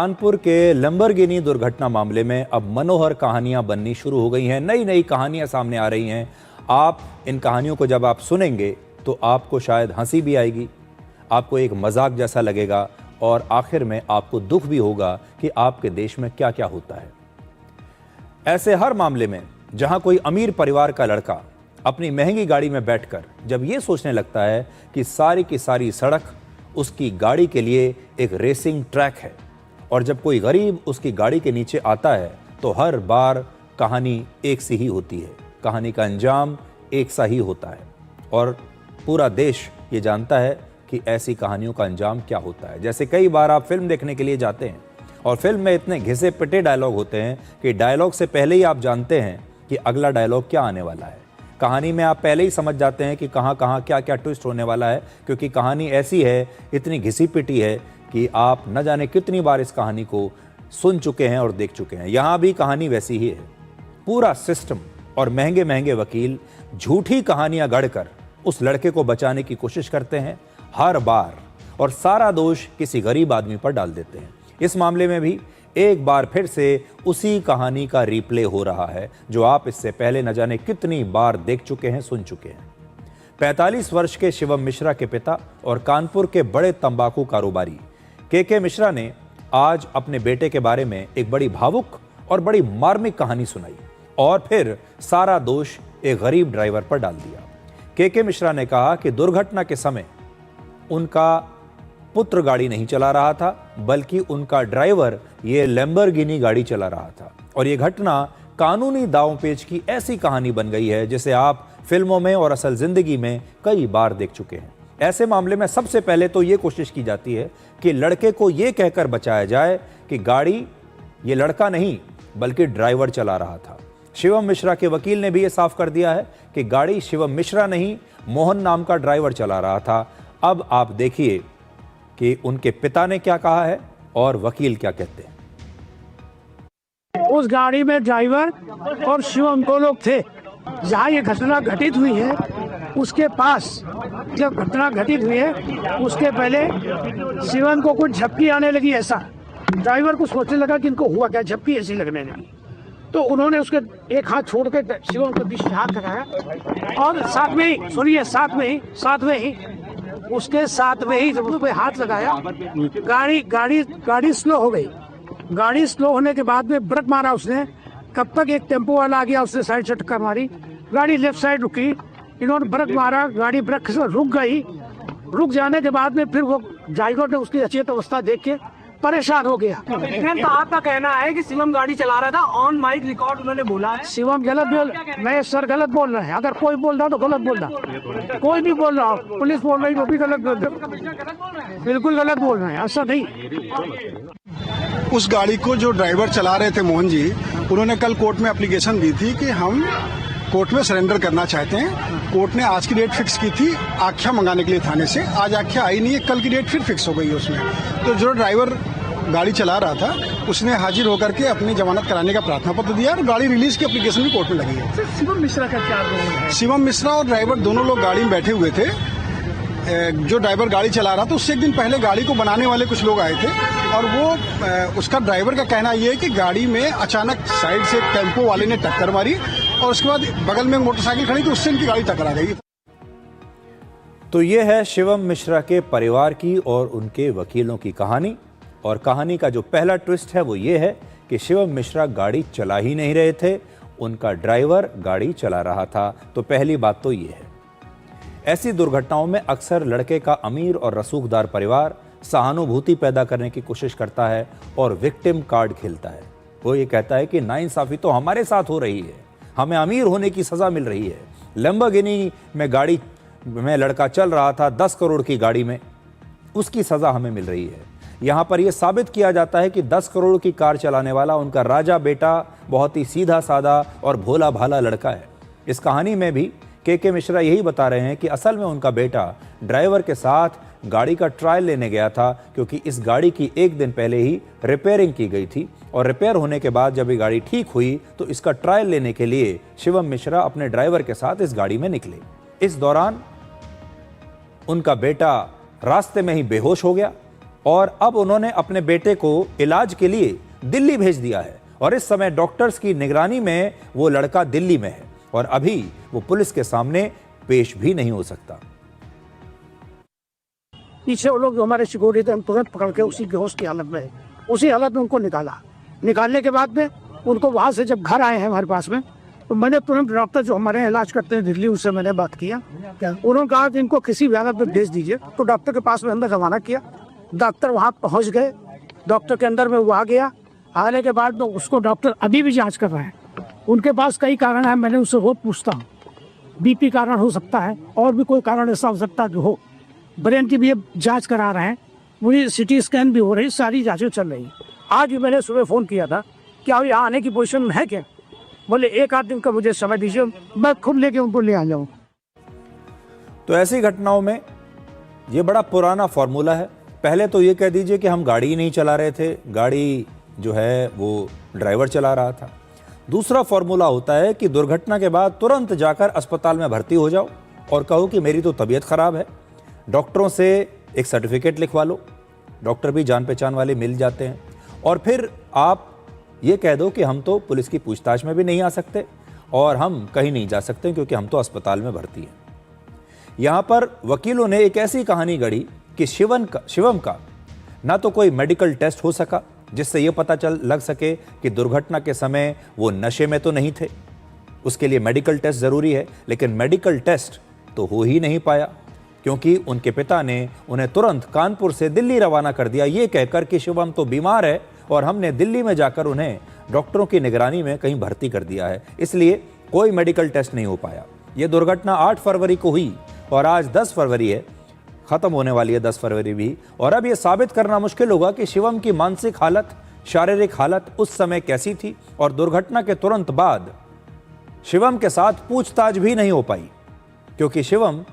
कानपुर के लैम्बोर्गिनी दुर्घटना मामले में अब मनोहर कहानियां बननी शुरू हो गई हैं। नई नई कहानियां सामने आ रही हैं। आप इन कहानियों को जब आप सुनेंगे तो आपको शायद हंसी भी आएगी, आपको एक मजाक जैसा लगेगा और आखिर में आपको दुख भी होगा कि आपके देश में क्या क्या होता है। ऐसे हर मामले में जहां कोई अमीर परिवार का लड़का अपनी महंगी गाड़ी में बैठकर जब ये सोचने लगता है कि सारी की सारी सड़क उसकी गाड़ी के लिए एक रेसिंग ट्रैक है, और जब कोई गरीब उसकी गाड़ी के नीचे आता है तो हर बार कहानी एक सी ही होती है, कहानी का अंजाम एक सा ही होता है और पूरा देश ये जानता है कि ऐसी कहानियों का अंजाम क्या होता है। जैसे कई बार आप फिल्म देखने के लिए जाते हैं और फिल्म में इतने घिसे पिटे डायलॉग होते हैं कि डायलॉग से पहले ही आप जानते हैं कि अगला डायलॉग क्या आने वाला है। कहानी में आप पहले ही समझ जाते हैं कि कहाँ कहाँ क्या क्या ट्विस्ट होने वाला है, क्योंकि कहानी ऐसी है, इतनी घिसी पिटी है कि आप न जाने कितनी बार इस कहानी को सुन चुके हैं और देख चुके हैं। यहाँ भी कहानी वैसी ही है। पूरा सिस्टम और महंगे महंगे वकील झूठी कहानियां गढ़कर उस लड़के को बचाने की कोशिश करते हैं हर बार, और सारा दोष किसी गरीब आदमी पर डाल देते हैं। इस मामले में भी एक बार फिर से उसी कहानी का रिप्ले हो रहा है जो आप इससे पहले न जाने कितनी बार देख चुके हैं, सुन चुके हैं। 45 वर्ष के शिवम मिश्रा के पिता और कानपुर के बड़े तंबाकू कारोबारी के मिश्रा ने आज अपने बेटे के बारे में एक बड़ी भावुक और बड़ी मार्मिक कहानी सुनाई और फिर सारा दोष एक गरीब ड्राइवर पर डाल दिया। के मिश्रा ने कहा कि दुर्घटना के समय उनका पुत्र गाड़ी नहीं चला रहा था, बल्कि उनका ड्राइवर ये लैम्बोर्गिनी गाड़ी चला रहा था, और ये घटना कानूनी दांवपेच की ऐसी कहानी बन गई है जिसे आप फिल्मों में और असल जिंदगी में कई बार देख चुके हैं। ऐसे मामले में सबसे पहले तो ये कोशिश की जाती है कि लड़के को ये कहकर बचाया जाए कि गाड़ी ये लड़का नहीं बल्कि ड्राइवर चला रहा था। शिवम मिश्रा के वकील ने भी ये साफ कर दिया है कि गाड़ी शिवम मिश्रा नहीं, मोहन नाम का ड्राइवर चला रहा था। अब आप देखिए कि उनके पिता ने क्या कहा है और वकील क्या कहते हैं। उस गाड़ी में ड्राइवर और शिवम दो लोग थे। जहाँ ये घटना घटित हुई है उसके पास, जब घटना घटित हुई है उसके पहले शिवम को कुछ झपकी आने लगी। ऐसा ड्राइवर को सोचने लगा कि इनको हुआ क्या, झपकी ऐसी लगने लगी, तो उन्होंने उसके एक हाथ छोड़ के शिवम के बीच में हाथ लगाया और साथ में ही, सुनिए, साथ में ही उसके साथ में ही जब पे हाथ लगाया, गाड़ी स्लो हो गई। गाड़ी स्लो होने के बाद में ब्रेक मारा उसने। कब तक एक टेम्पो वाला आ गया, उसने साइड से टक्कर मारी, गाड़ी लेफ्ट साइड रुकी, इन्होंने ब्रेक मारा, गाड़ी ब्रेक से रुक गई। रुक जाने के बाद में फिर वो ड्राइवर ने उसकी अचेत अवस्था देख के परेशान हो गया। तो आपका कहना है कि शिवम गाड़ी चला रहा था, ऑन माइक रिकॉर्ड उन्होंने बोला है। शिवम गलत बोल, मैं सर गलत बोल रहा है। अगर कोई बोल रहा तो गलत बोल रहा, कोई भी बोल रहा, पुलिस बोल रही वो भी गलत बोल रहा, बिल्कुल गलत बोल रहे हैं, ऐसा नहीं। उस गाड़ी को जो ड्राइवर चला रहे थे मोहन जी, उन्होंने कल कोर्ट में एप्लीकेशन दी थी कि हम कोर्ट में सरेंडर करना चाहते हैं। कोर्ट ने आज की डेट फिक्स की थी आख्या मंगाने के लिए थाने से। आज आख्या आई नहीं है, कल की डेट फिर फिक्स हो गई है उसमें। तो जो ड्राइवर गाड़ी चला रहा था उसने हाजिर होकर के अपनी जमानत कराने का प्रार्थना पत्र दिया और गाड़ी रिलीज की एप्लीकेशन भी कोर्ट में लगी है। शिवम मिश्रा का क्या रोल है? शिवम मिश्रा और ड्राइवर दोनों लोग गाड़ी में बैठे हुए थे। जो ड्राइवर गाड़ी चला रहा था उससे एक दिन पहले गाड़ी को बनाने वाले कुछ लोग आए थे और वो उसका ड्राइवर का कहना ये है कि गाड़ी में अचानक साइड से टेम्पो वाले ने टक्कर मारी और उसके बाद बगल में मोटरसाइकिल खड़ी थी, उससे इनकी गाड़ी टकरा गई। तो ये है शिवम मिश्रा के परिवार की और उनके वकीलों की कहानी, और कहानी का जो पहला ट्विस्ट है वो ये है कि शिवम मिश्रा गाड़ी चला ही नहीं रहे थे, उनका ड्राइवर गाड़ी चला रहा था। तो पहली बात तो ये है। ऐसी दुर्घटनाओं में अक्सर लड़के का अमीर और रसूखदार परिवार सहानुभूति पैदा करने की कोशिश करता है और विक्टिम कार्ड खेलता है। वो ये कहता है कि नाइंसाफी तो हमारे साथ हो रही है, हमें अमीर होने की सजा मिल रही है। लैम्बोर्गिनी में गाड़ी में लड़का चल रहा था 10 करोड़ की गाड़ी में, उसकी सजा हमें मिल रही है। यहाँ पर यह साबित किया जाता है कि 10 करोड़ की कार चलाने वाला उनका राजा बेटा बहुत ही सीधा साधा और भोला भाला लड़का है। इस कहानी में भी के मिश्रा यही बता रहे हैं कि असल में उनका बेटा ड्राइवर के साथ गाड़ी का ट्रायल लेने गया था, क्योंकि इस गाड़ी की एक दिन पहले ही रिपेयरिंग की गई थी और रिपेयर होने के बाद जब ये गाड़ी ठीक हुई तो इसका ट्रायल लेने के लिए शिवम मिश्रा अपने ड्राइवर के साथ इस गाड़ी में निकले। इस दौरान उनका बेटा रास्ते में ही बेहोश हो गया और अब उन्होंने अपने बेटे को इलाज के लिए दिल्ली भेज दिया है और इस समय डॉक्टर्स की निगरानी में वो लड़का दिल्ली में है और अभी वो पुलिस के सामने पेश भी नहीं हो सकता। पीछे वो लोग जो हमारे सिक्योरिटी थे, हम तुरंत पकड़ के उसी बेहोश की हालत में, उसी हालत में उनको निकालने के बाद में उनको वहां से जब घर आए हैं हमारे पास में, तो मैंने तुरंत डॉक्टर जो हमारे यहाँ इलाज करते हैं दिल्ली, उससे मैंने बात किया। उन्होंने कहा कि इनको किसी भी हालत में भेज दीजिए, तो डॉक्टर के पास में अंदर रवाना किया। डॉक्टर वहाँ पहुँच गए, डॉक्टर के अंदर में वो आ गया। आने के बाद में उसको डॉक्टर अभी भी जाँच कर रहे हैं। उनके पास कई कारण है, मैंने उससे रोज पूछता हूँ। BP कारण हो सकता है और भी कोई कारण ऐसा हो सकता है कि हो। ब्रेन की भी जांच करा रहे हैं, वही CT स्कैन भी हो रही, सारी जांचें चल रही हैं। आज भी मैंने सुबह फ़ोन किया था, क्या वो यहाँ आने की पोजीशन में है क्या? बोले 1-8 दिन का मुझे समय दीजिए, मैं खुद लेके उनको ले आ जाऊँ। तो ऐसी घटनाओं में ये बड़ा पुराना फॉर्मूला है। पहले तो ये कह दीजिए कि हम गाड़ी ही नहीं चला रहे थे, गाड़ी जो है वो ड्राइवर चला रहा था। दूसरा फॉर्मूला होता है कि दुर्घटना के बाद तुरंत जाकर अस्पताल में भर्ती हो जाओ और कहो कि मेरी तो तबीयत खराब है। डॉक्टरों से एक सर्टिफिकेट लिखवा लो, डॉक्टर भी जान पहचान वाले मिल जाते हैं, और फिर आप ये कह दो कि हम तो पुलिस की पूछताछ में भी नहीं आ सकते और हम कहीं नहीं जा सकते क्योंकि हम तो अस्पताल में भर्ती हैं। यहाँ पर वकीलों ने एक ऐसी कहानी गढ़ी कि शिवम का ना तो कोई मेडिकल टेस्ट हो सका जिससे ये पता लग सके कि दुर्घटना के समय वो नशे में तो नहीं थे। उसके लिए मेडिकल टेस्ट ज़रूरी है, लेकिन मेडिकल टेस्ट तो हो ही नहीं पाया क्योंकि उनके पिता ने उन्हें तुरंत कानपुर से दिल्ली रवाना कर दिया, ये कहकर कि शिवम तो बीमार है और हमने दिल्ली में जाकर उन्हें डॉक्टरों की निगरानी में कहीं भर्ती कर दिया है, इसलिए कोई मेडिकल टेस्ट नहीं हो पाया। ये दुर्घटना 8 फरवरी को हुई और आज 10 फरवरी है, ख़त्म होने वाली है 10 फरवरी भी। और अब ये साबित करना मुश्किल होगा कि शिवम की मानसिक हालत, शारीरिक हालत उस समय कैसी थी और दुर्घटना के तुरंत बाद शिवम के साथ पूछताछ भी नहीं हो पाई क्योंकि शिवम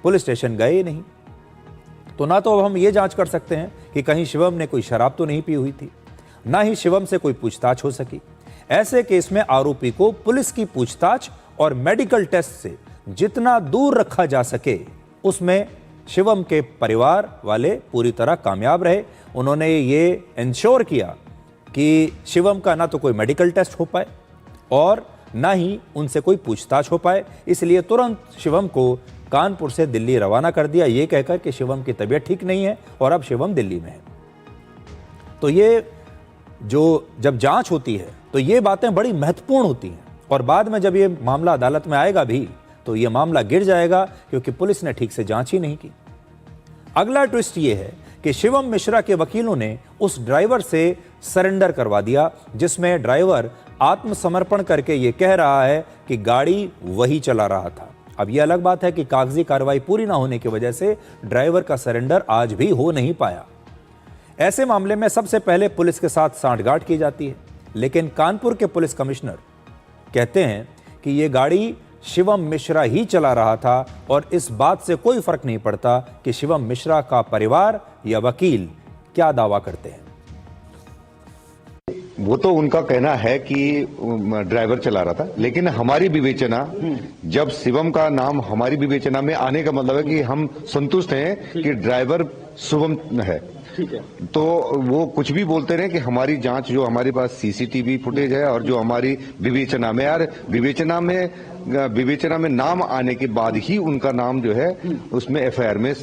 पुलिस स्टेशन गए ही नहीं। तो ना तो अब हम ये जांच कर सकते हैं कि कहीं शिवम ने कोई शराब तो नहीं पी हुई थी, ना ही शिवम से कोई पूछताछ हो सकी। ऐसे केस में आरोपी को पुलिस की पूछताछ और मेडिकल टेस्ट से जितना दूर रखा जा सके उसमें शिवम के परिवार वाले पूरी तरह कामयाब रहे। उन्होंने ये इंश्योर किया कि शिवम का ना तो कोई मेडिकल टेस्ट हो पाए और ना ही उनसे कोई पूछताछ हो पाए, इसलिए तुरंत शिवम को कानपुर से दिल्ली रवाना कर दिया, ये कहकर कि शिवम की तबीयत ठीक नहीं है और अब शिवम दिल्ली में है। तो ये जब जांच होती है तो ये बातें बड़ी महत्वपूर्ण होती हैं और बाद में जब ये मामला अदालत में आएगा भी तो ये मामला गिर जाएगा क्योंकि पुलिस ने ठीक से जांच ही नहीं की। अगला ट्विस्ट ये है कि शिवम मिश्रा के वकीलों ने उस ड्राइवर से सरेंडर करवा दिया जिसमें ड्राइवर आत्मसमर्पण करके ये कह रहा है कि गाड़ी वही चला रहा था। अब यह अलग बात है कि कागजी कार्रवाई पूरी ना होने की वजह से ड्राइवर का सरेंडर आज भी हो नहीं पाया। ऐसे मामले में सबसे पहले पुलिस के साथ सांठगांठ की जाती है, लेकिन कानपुर के पुलिस कमिश्नर कहते हैं कि ये गाड़ी शिवम मिश्रा ही चला रहा था और इस बात से कोई फर्क नहीं पड़ता कि शिवम मिश्रा का परिवार या वकील क्या दावा करते हैं। वो तो उनका कहना है कि ड्राइवर चला रहा था, लेकिन हमारी विवेचना, जब शिवम का नाम हमारी विवेचना में आने का मतलब है कि हम संतुष्ट हैं कि ड्राइवर शुभम है। ठीक है, तो वो कुछ भी बोलते रहे कि हमारी जांच, जो हमारे पास सीसीटीवी फुटेज है और जो हमारी विवेचना में, यार विवेचना में नाम आने के बाद ही उनका नाम जो है उसमें एफआईआर में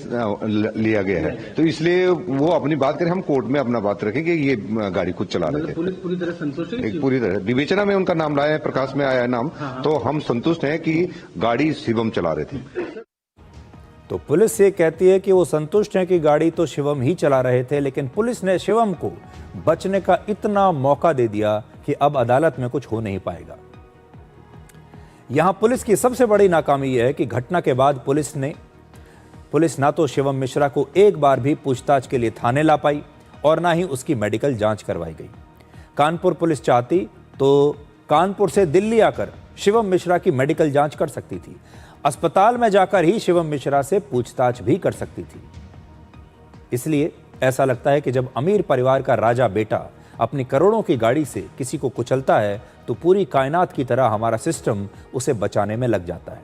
लिया गया है, तो इसलिए वो अपनी बात करें, हम कोर्ट में अपना बात रखें कि ये गाड़ी खुद चला रहे थे। पुलिस पूरी तरह संतुष्ट है, पूरी तरह विवेचना में उनका नाम लाया है, प्रकाश में आया है नाम, तो हम संतुष्ट हैं कि गाड़ी शिवम चला रहे थे। तो पुलिस ये कहती है कि वो संतुष्ट हैं कि गाड़ी तो शिवम ही चला रहे थे, लेकिन पुलिस ने शिवम को बचने का इतना मौका दे दिया कि अब अदालत में कुछ हो नहीं पाएगा। यहां पुलिस की सबसे बड़ी नाकामी यह है कि घटना के बाद पुलिस ना तो शिवम मिश्रा को एक बार भी पूछताछ के लिए थाने ला पाई और ना ही उसकी मेडिकल जांच करवाई गई। कानपुर पुलिस चाहती तो कानपुर से दिल्ली आकर शिवम मिश्रा की मेडिकल जांच कर सकती थी, अस्पताल में जाकर ही शिवम मिश्रा से पूछताछ भी कर सकती थी। इसलिए ऐसा लगता है कि जब अमीर परिवार का राजा बेटा अपनी करोड़ों की गाड़ी से किसी को कुचलता है तो पूरी कायनात की तरह हमारा सिस्टम उसे बचाने में लग जाता है।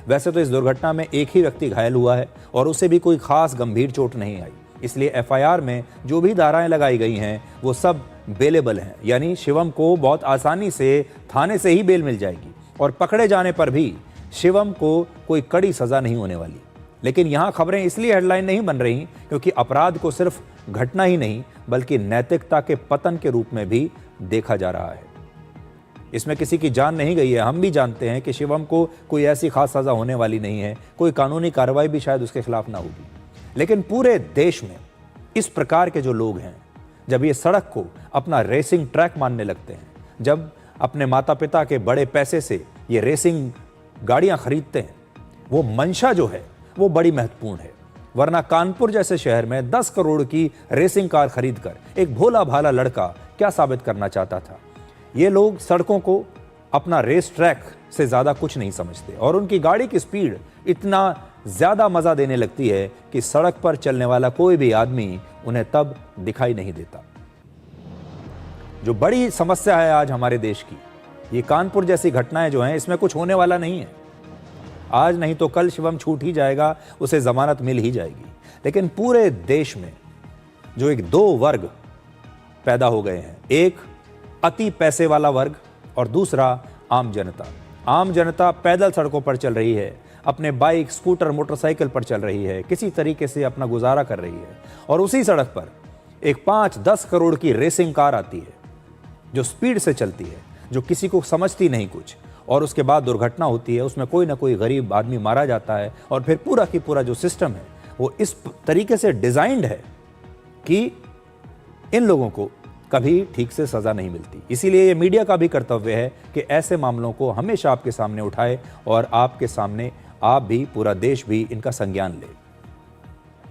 वैसे तो इस दुर्घटना में एक ही व्यक्ति घायल हुआ है और उसे भी कोई खास गंभीर चोट नहीं आई, इसलिए एफआईआर में जो भी धाराएं लगाई गई हैं वो सब बेलेबल हैं, यानी शिवम को बहुत आसानी से थाने से ही बेल मिल जाएगी और पकड़े जाने पर भी शिवम को कोई कड़ी सजा नहीं होने वाली। लेकिन यहाँ खबरें इसलिए हेडलाइन नहीं बन रही क्योंकि अपराध को सिर्फ घटना ही नहीं बल्कि नैतिकता के पतन के रूप में भी देखा जा रहा है। इसमें किसी की जान नहीं गई है, हम भी जानते हैं कि शिवम को कोई ऐसी खास सजा होने वाली नहीं है, कोई कानूनी कार्रवाई भी शायद उसके खिलाफ ना होगी। लेकिन पूरे देश में इस प्रकार के जो लोग हैं, जब ये सड़क को अपना रेसिंग ट्रैक मानने लगते हैं, जब अपने माता पिता के बड़े पैसे से ये रेसिंग गाड़ियां खरीदते हैं, वो मंशा जो है वो बड़ी महत्वपूर्ण है। वरना कानपुर जैसे शहर में 10 करोड़ की रेसिंग कार खरीदकर एक भोला भाला लड़का क्या साबित करना चाहता था। ये लोग सड़कों को अपना रेस ट्रैक से ज़्यादा कुछ नहीं समझते और उनकी गाड़ी की स्पीड इतना ज़्यादा मज़ा देने लगती है कि सड़क पर चलने वाला कोई भी आदमी उन्हें तब दिखाई नहीं देता। जो बड़ी समस्या है आज हमारे देश की, ये कानपुर जैसी घटनाएं जो हैं, इसमें कुछ होने वाला नहीं है। आज नहीं तो कल शिवम छूट ही जाएगा, उसे जमानत मिल ही जाएगी। लेकिन पूरे देश में जो एक दो वर्ग पैदा हो गए हैं, एक अति पैसे वाला वर्ग और दूसरा आम जनता। आम जनता पैदल सड़कों पर चल रही है, अपने बाइक, स्कूटर, मोटरसाइकिल पर चल रही है, किसी तरीके से अपना गुजारा कर रही है। और उसी सड़क पर एक 5-10 करोड़ की रेसिंग कार आती है जो स्पीड से चलती है, जो किसी को समझती नहीं कुछ, और उसके बाद दुर्घटना होती है, उसमें कोई ना कोई गरीब आदमी मारा जाता है और फिर पूरा की पूरा जो सिस्टम है वो इस तरीके से डिजाइंड है कि इन लोगों को कभी ठीक से सजा नहीं मिलती। इसीलिए ये मीडिया का भी कर्तव्य है कि ऐसे मामलों को हमेशा आपके सामने उठाए और आपके सामने आप भी, पूरा देश भी इनका संज्ञान ले।